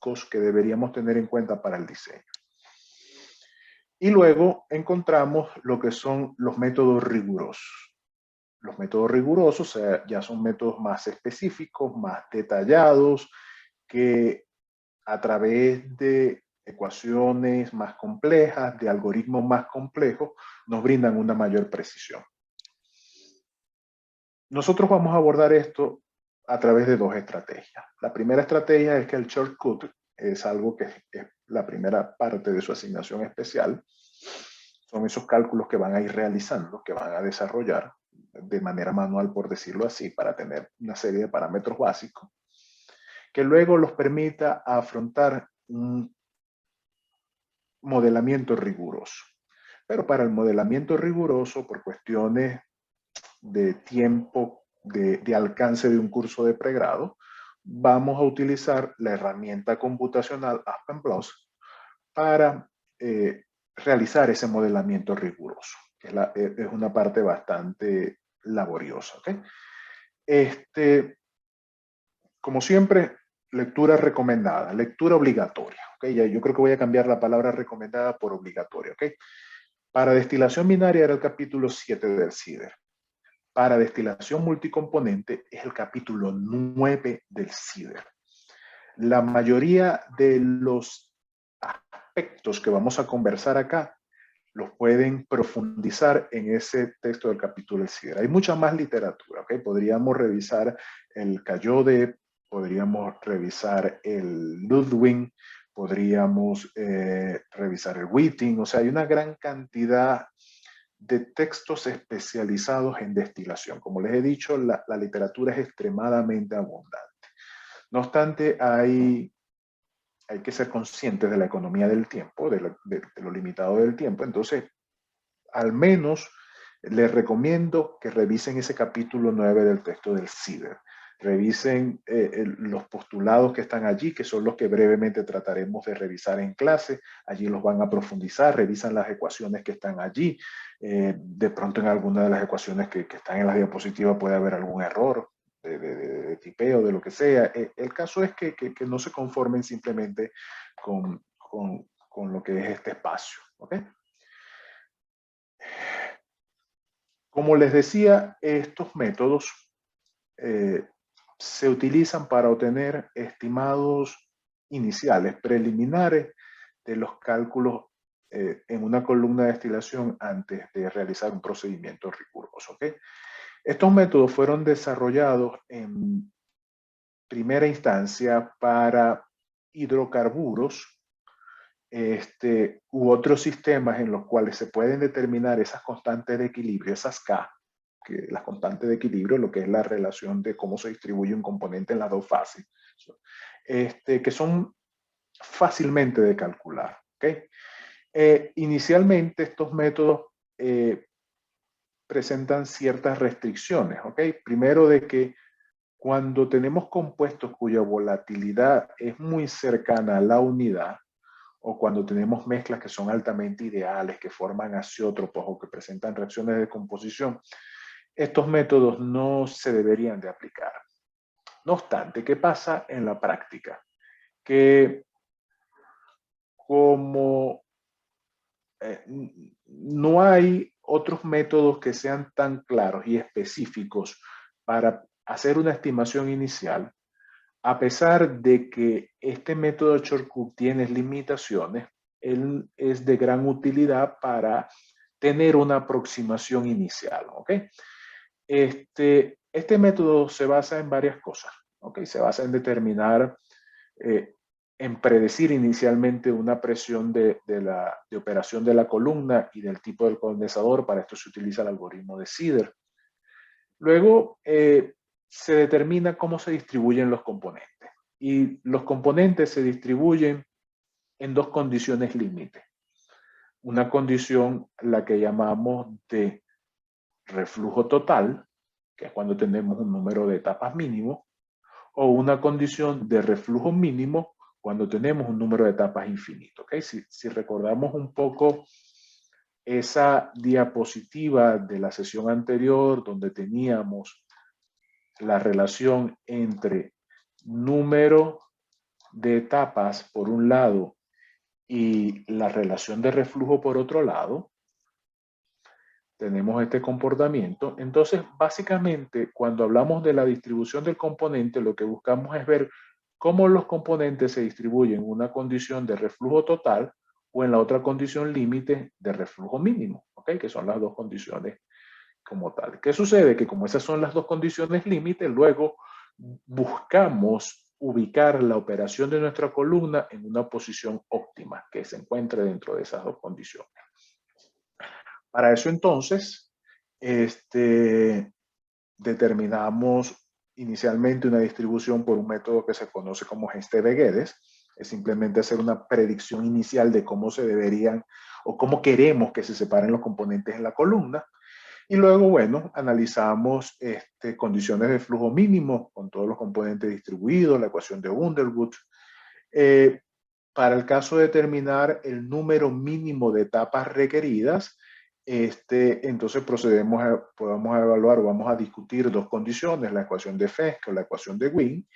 básicos que deberíamos tener en cuenta para el diseño. Y luego encontramos lo que son los métodos rigurosos. Los métodos rigurosos ya son métodos más específicos, más detallados, que a través de ecuaciones más complejas, de algoritmos más complejos, nos brindan una mayor precisión. Nosotros vamos a abordar esto a través de dos estrategias. La primera estrategia es que el shortcut es algo que es la primera parte de su asignación especial. Son esos cálculos que van a ir realizando, que van a desarrollar de manera manual, por decirlo así, para tener una serie de parámetros básicos, que luego los permita afrontar un modelamiento riguroso. Pero para el modelamiento riguroso, por cuestiones de tiempo, de alcance de un curso de pregrado, vamos a utilizar la herramienta computacional Aspen Plus para realizar ese modelamiento riguroso, que es una parte bastante laboriosa. ¿Okay? Como siempre, lectura recomendada, lectura obligatoria. ¿Okay? Yo creo que voy a cambiar la palabra recomendada por obligatoria. ¿Okay? Para destilación binaria era el capítulo 7 del CIDER. Para destilación multicomponente es el capítulo 9 del CIDER. La mayoría de los aspectos que vamos a conversar acá los pueden profundizar en ese texto del capítulo del CIDER. Hay mucha más literatura, ¿okay? Podríamos revisar el Cayode, podríamos revisar el Ludwig, podríamos revisar el Whiting, o sea, hay una gran cantidad de textos especializados en destilación. Como les he dicho, la literatura es extremadamente abundante. No obstante, hay que ser conscientes de la economía del tiempo, de lo limitado del tiempo. Entonces, al menos les recomiendo que revisen ese capítulo 9 del texto del CIDER. Revisen los postulados que están allí, que son los que brevemente trataremos de revisar en clase. Allí los van a profundizar, revisan las ecuaciones que están allí. De pronto en alguna de las ecuaciones que están en la diapositiva puede haber algún error de tipeo, de lo que sea. El caso es que no se conformen simplemente con lo que es este espacio. ¿Okay? Como les decía, estos métodos se utilizan para obtener estimados iniciales, preliminares de los cálculos en una columna de destilación antes de realizar un procedimiento riguroso. ¿Okay? Estos métodos fueron desarrollados en primera instancia para hidrocarburos u otros sistemas en los cuales se pueden determinar esas constantes de equilibrio, esas K, que las constantes de equilibrio, lo que es la relación de cómo se distribuye un componente en las dos fases, que son fácilmente de calcular. ¿Okay? Inicialmente estos métodos presentan ciertas restricciones. ¿Okay? Primero, de que cuando tenemos compuestos cuya volatilidad es muy cercana a la unidad, o cuando tenemos mezclas que son altamente ideales, que forman azeótropos o que presentan reacciones de descomposición, estos métodos no se deberían de aplicar. No obstante, ¿qué pasa en la práctica? Que como no hay otros métodos que sean tan claros y específicos para hacer una estimación inicial, a pesar de que este método shortcut tiene limitaciones, él es de gran utilidad para tener una aproximación inicial. ¿Okay? Este método se basa en varias cosas. ¿Okay? Se basa en determinar, en predecir inicialmente una presión de operación de la columna y del tipo del condensador. Para esto se utiliza el algoritmo de CIDER. Luego, se determina cómo se distribuyen los componentes. Y los componentes se distribuyen en dos condiciones límite. Una condición, la que llamamos de reflujo total, que es cuando tenemos un número de etapas mínimo, o una condición de reflujo mínimo cuando tenemos un número de etapas infinito. ¿Okay? Si recordamos un poco esa diapositiva de la sesión anterior, donde teníamos la relación entre número de etapas por un lado y la relación de reflujo por otro lado, tenemos este comportamiento. Entonces, básicamente, cuando hablamos de la distribución del componente, lo que buscamos es ver cómo los componentes se distribuyen en una condición de reflujo total o en la otra condición límite de reflujo mínimo, ¿ok? Que son las dos condiciones como tal. ¿Qué sucede? Que como esas son las dos condiciones límite, luego buscamos ubicar la operación de nuestra columna en una posición óptima que se encuentre dentro de esas dos condiciones. Para eso entonces, determinamos inicialmente una distribución por un método que se conoce como geste de Guedes. Es simplemente hacer una predicción inicial de cómo se deberían o cómo queremos que se separen los componentes en la columna. Y luego, bueno, analizamos condiciones de flujo mínimo con todos los componentes distribuidos, la ecuación de Underwood. Para el caso de determinar el número mínimo de etapas requeridas, entonces podemos evaluar o vamos a discutir dos condiciones, la ecuación de Fesch o la ecuación de Wien,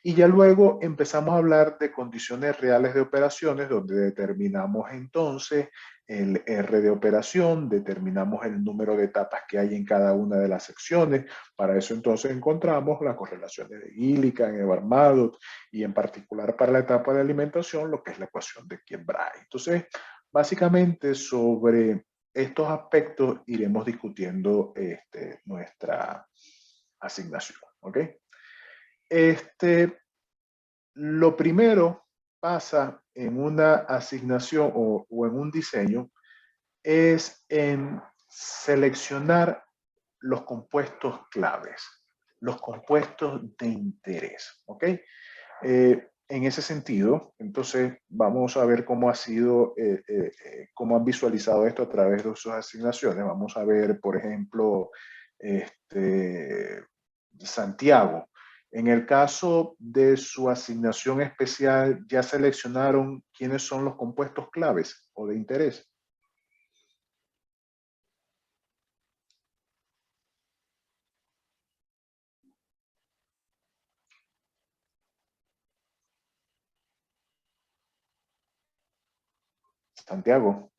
y ya luego empezamos a hablar de condiciones reales de operaciones, donde determinamos entonces el R de operación, determinamos el número de etapas que hay en cada una de las secciones. Para eso entonces encontramos las correlaciones de Gilligan, Ebermadot y en particular para la etapa de alimentación, lo que es la ecuación de Kienbray. Entonces, básicamente sobre estos aspectos iremos discutiendo nuestra asignación, ¿ok? Lo primero pasa en una asignación o en un diseño es en seleccionar los compuestos claves, los compuestos de interés, ¿ok? En ese sentido, entonces vamos a ver cómo ha sido, cómo han visualizado esto a través de sus asignaciones. Vamos a ver, por ejemplo, Santiago. En el caso de su asignación especial, ¿ya seleccionaron quiénes son los compuestos claves o de interés? Santiago.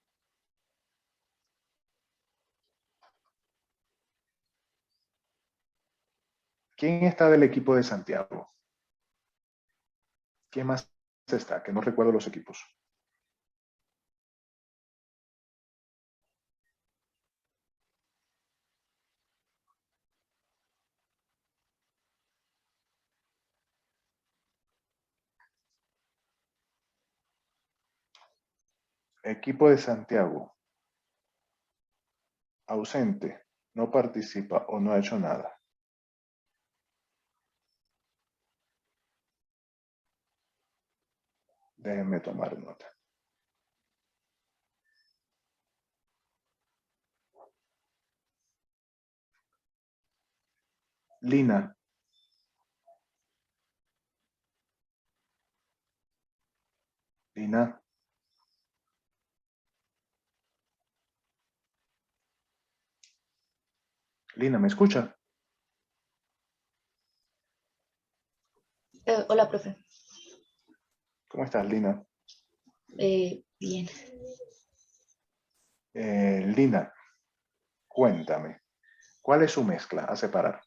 ¿Quién está del equipo de Santiago? ¿Quién más está? Que no recuerdo los equipos. Equipo de Santiago. Ausente. No participa o no ha hecho nada. Déjenme tomar nota. Lina. Lina. Lina, ¿me escucha? Hola, profe. ¿Cómo estás, Lina? Bien. Lina, cuéntame. ¿Cuál es su mezcla a separar?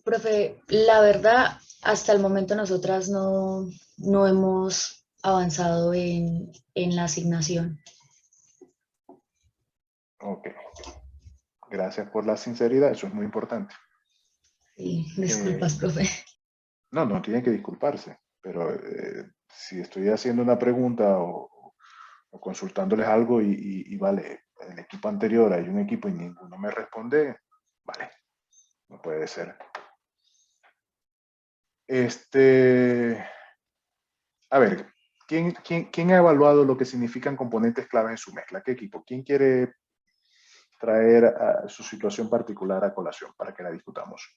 Profe, la verdad, hasta el momento nosotras no hemos avanzado en la asignación. Ok. Gracias por la sinceridad, eso es muy importante. Sí, disculpas, profe. No, no tiene que disculparse, pero si estoy haciendo una pregunta o consultándoles algo y vale, el equipo anterior hay un equipo y ninguno me responde, vale, no puede ser. A ver, ¿quién ha evaluado lo que significan componentes claves en su mezcla? ¿Qué equipo? ¿Quién quiere traer a su situación particular a colación para que la discutamos?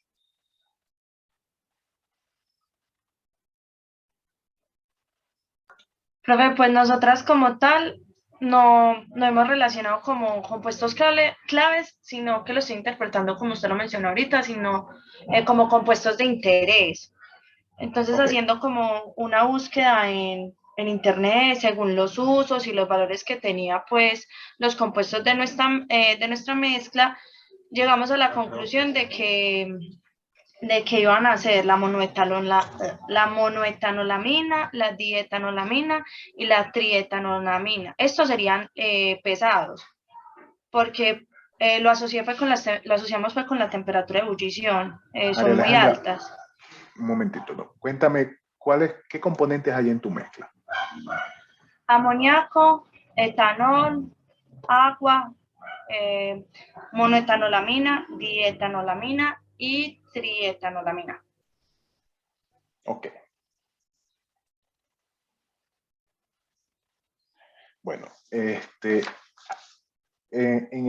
Profe, pues nosotras como tal no hemos relacionado como compuestos claves, sino que lo estoy interpretando como usted lo mencionó ahorita, sino como compuestos de interés. Entonces, Ok. haciendo como una búsqueda en internet según los usos y los valores que tenía pues los compuestos de nuestra mezcla, llegamos a la conclusión de que iban a ser la monoetanolamina, la dietanolamina y la trietanolamina. Estos serían pesados, porque lo asociamos fue con la temperatura de ebullición, María son muy Alejandra, altas. un momentito, ¿no? Cuéntame, ¿qué componentes hay en tu mezcla? Amoníaco, etanol, agua, monoetanolamina, dietanolamina y trietanolamina. Ok. Bueno, en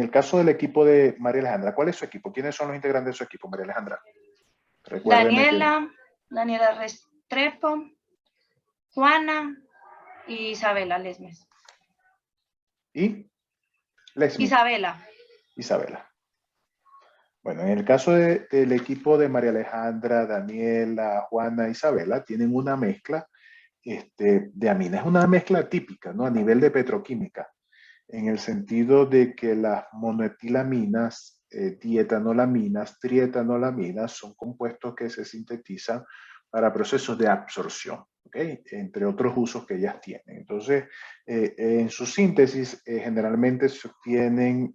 el caso del equipo de María Alejandra, ¿cuál es su equipo? ¿Quiénes son los integrantes de su equipo, María Alejandra? Recuérdeme que... Daniela Restrepo, Juana y Isabela Lesmes. ¿Y? Lesmi. Isabela. Bueno, en el caso del equipo de María Alejandra, Daniela, Juana, Isabela, tienen una mezcla de amina. Es una mezcla típica, ¿no? A nivel de petroquímica, en el sentido de que las monoetilaminas, dietanolaminas, trietanolaminas son compuestos que se sintetizan para procesos de absorción, ¿ok? Entre otros usos que ellas tienen. Entonces, en su síntesis, generalmente se obtienen